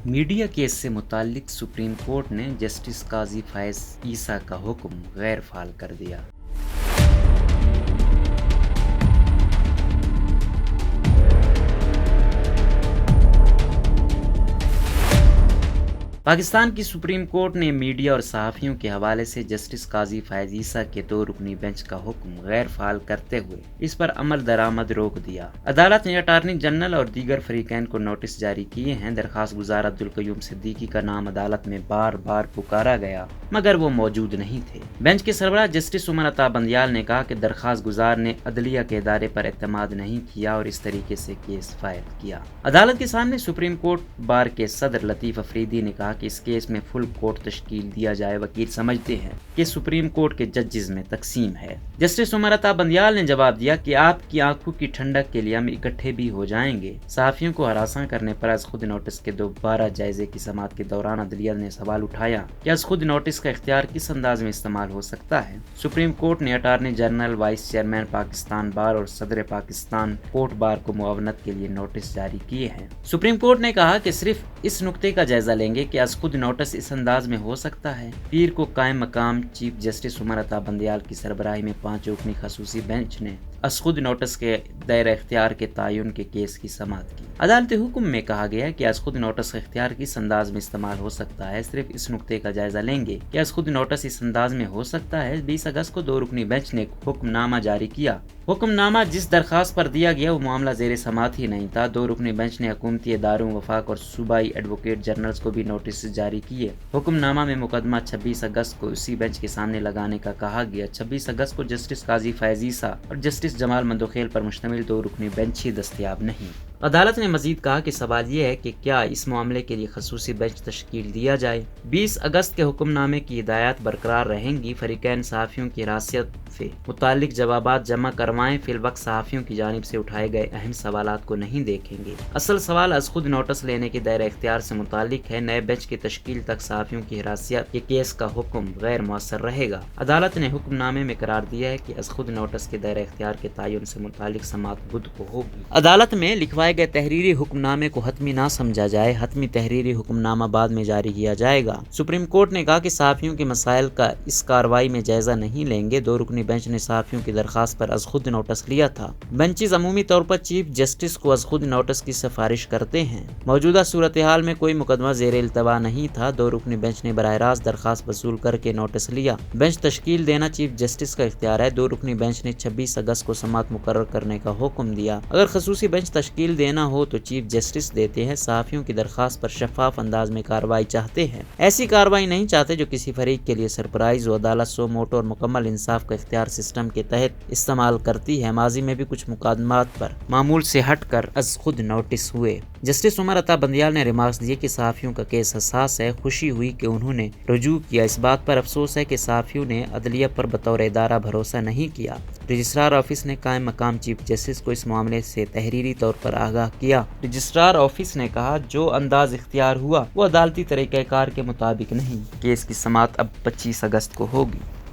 Media case سے متعلق supreme court نے جسٹس قاضی فائز عیسیٰ کا حکم غیر فعال کر دیا۔ پاکستان کی سپریم کورٹ نے میڈیا اور صحافیوں کے حوالے سے جسٹس قاضی فائز عیسیٰ کے 2 رکنی بینچ کا حکم غیر فعال کرتے ہوئے اس پر عمل درآمد روک دیا۔ عدالت نے اٹارنی جنرل اور دیگر فریقین کو نوٹس جاری کیے ہیں۔ درخواست گزار عبدالقیوم صدیقی کا نام عدالت میں بار بار پکارا گیا مگر وہ موجود نہیں تھے۔ بینچ کے سربراہ جسٹس عمر عطا بندیال نے کہا کہ درخواست گزار نے عدلیہ کے ادارے پر اعتماد نہیں کیا اور اس طریقے سے کیس فائل کیا۔ عدالت کے سامنے سپریم کورٹ بار کے صدر لطیف افریدی نے کہا کہ اس کیس میں فل کورٹ تشکیل دیا جائے۔ وکیل سمجھتے ہیں کہ سپریم کورٹ کے ججز میں تقسیم ہے۔ جسٹس عمر عطا بندیال نے جواب دیا کہ آپ کی آنکھوں کی ٹھنڈک کے لیے ہم اکٹھے بھی ہو جائیں گے۔ صحافیوں کو ہراساں کرنے پر از خود نوٹس کے دوبارہ جائزے کی سماعت کے دوران عدلیہ نے سوال اٹھایا کہ از خود نوٹس کا اختیار کس انداز میں استعمال ہو سکتا ہے۔ سپریم کورٹ نے attorney general, vice chairman Pakistan bar اور صدر پاکستان کورٹ بار کو معاونت کے لیے نوٹس جاری کیے ہیں۔ سپریم کورٹ نے کہا کہ صرف اس نقطے کا جائزہ لیں گے کہ از خود نوٹس اس انداز میں ہو سکتا ہے۔ پیر کو قائم مقام چیف جسٹس عمر عطا بندیال کی سربراہی میں 5 رکنی خصوصی بینچ نے از خود نوٹس کے دائرہ اختیار کے تعین کے کیس کی سماعت کی۔ عدالتی حکم میں کہا گیا کہ از خود نوٹس کا اختیار کس انداز میں استعمال ہو سکتا ہے، صرف اس نقطے کا جائزہ لیں گے کہ از خود نوٹس اس انداز میں ہو سکتا ہے۔ 20 اگست کو 2 رکنی بینچ نے حکم نامہ جاری کیا۔ حکم نامہ جس درخواست پر دیا گیا وہ معاملہ زیر سماعت ہی نہیں تھا۔ 2 رکنی بینچ نے حکومتی اداروں، وفاق اور صوبائی ایڈوکیٹ جنرلز کو بھی نوٹس جاری کیے۔ حکم نامہ میں مقدمہ 26 اگست کو اسی بینچ کے سامنے لگانے کا کہا گیا۔ 26 اگست کو جسٹس قاضی فائز عیسیٰ اور جسٹس جمال مندوخیل پر مشتمل 2 رکنی بینچ ہی دستیاب نہیں۔ عدالت نے مزید کہا کہ سوال یہ ہے کہ کیا اس معاملے کے لیے خصوصی بینچ تشکیل دیا جائے۔ 20 اگست کے حکم نامے کی ہدایات برقرار رہیں گی۔ فریقین صحافیوں کی حراست سے متعلق جوابات جمع کروائیں۔ فی الوقت صحافیوں کی جانب سے اٹھائے گئے اہم سوالات کو نہیں دیکھیں گے۔ اصل سوال از خود نوٹس لینے کے دائرہ اختیار سے متعلق ہے۔ نئے بینچ کی تشکیل تک صحافیوں کی حراست کے کیس کا حکم غیر مؤثر رہے گا۔ عدالت نے حکم نامے میں قرار دیا ہے کہ از خود نوٹس کے دائرہ اختیار کے تعین سے متعلق سماعت بدھ کو ہوگی۔ عدالت میں لکھوائے گئے تحریری حکم نامے کو حتمی نہ سمجھا جائے۔ حتمی تحریری حکم نامہ بعد میں جاری کیا جائے گا۔ سپریم کورٹ نے کہا کہ صحافیوں کے مسائل کا اس کارروائی میں جائزہ نہیں لیں گے۔ 2 رکنی بینچ نے صحافیوں کی درخواست پر از خود نوٹس لیا تھا۔ بینچز عمومی طور پر چیف جسٹس کو از خود نوٹس کی سفارش کرتے ہیں۔ موجودہ صورتحال میں کوئی مقدمہ زیر التوا نہیں تھا۔ 2 رکنی بینچ نے براہ راست درخواست وصول کر کے نوٹس لیا۔ بینچ تشکیل دینا چیف جسٹس کا اختیار ہے۔ 2 رکنی بینچ نے 26 اگست کو سماعت مقرر کرنے کا حکم دیا۔ اگر خصوصی بینچ تشکیل دینا ہو تو چیف جسٹس دیتے ہیں۔ صحافیوں کی درخواست پر شفاف انداز میں کارروائی چاہتے ہیں، ایسی کارروائی نہیں چاہتے جو کسی فریق کے لیے سرپرائز ہو۔ عدالت سو موٹو اور مکمل انصاف کا اختیار سسٹم کے تحت استعمال کرتی ہے۔ ماضی میں بھی کچھ مقدمات پر معمول سے ہٹ کر از خود نوٹس ہوئے۔ جسٹس عمر عطا بندیال نے ریمارکس دیے کہ صحافیوں کا کیس حساس ہے۔ خوشی ہوئی کہ انہوں نے رجوع کیا۔ اس بات پر افسوس ہے کہ صحافیوں نے عدلیہ پر بطور ادارہ بھروسہ نہیں کیا۔ رجسٹرار آفس نے قائم مقام چیف جسٹس کو اس معاملے سے تحریری طور پر آگاہ کیا۔ رجسٹرار آفس نے کہا جو انداز اختیار ہوا وہ عدالتی طریقہ کار کے مطابق نہیں۔ کیس کی سماعت اب 25 اگست کو ہوگی۔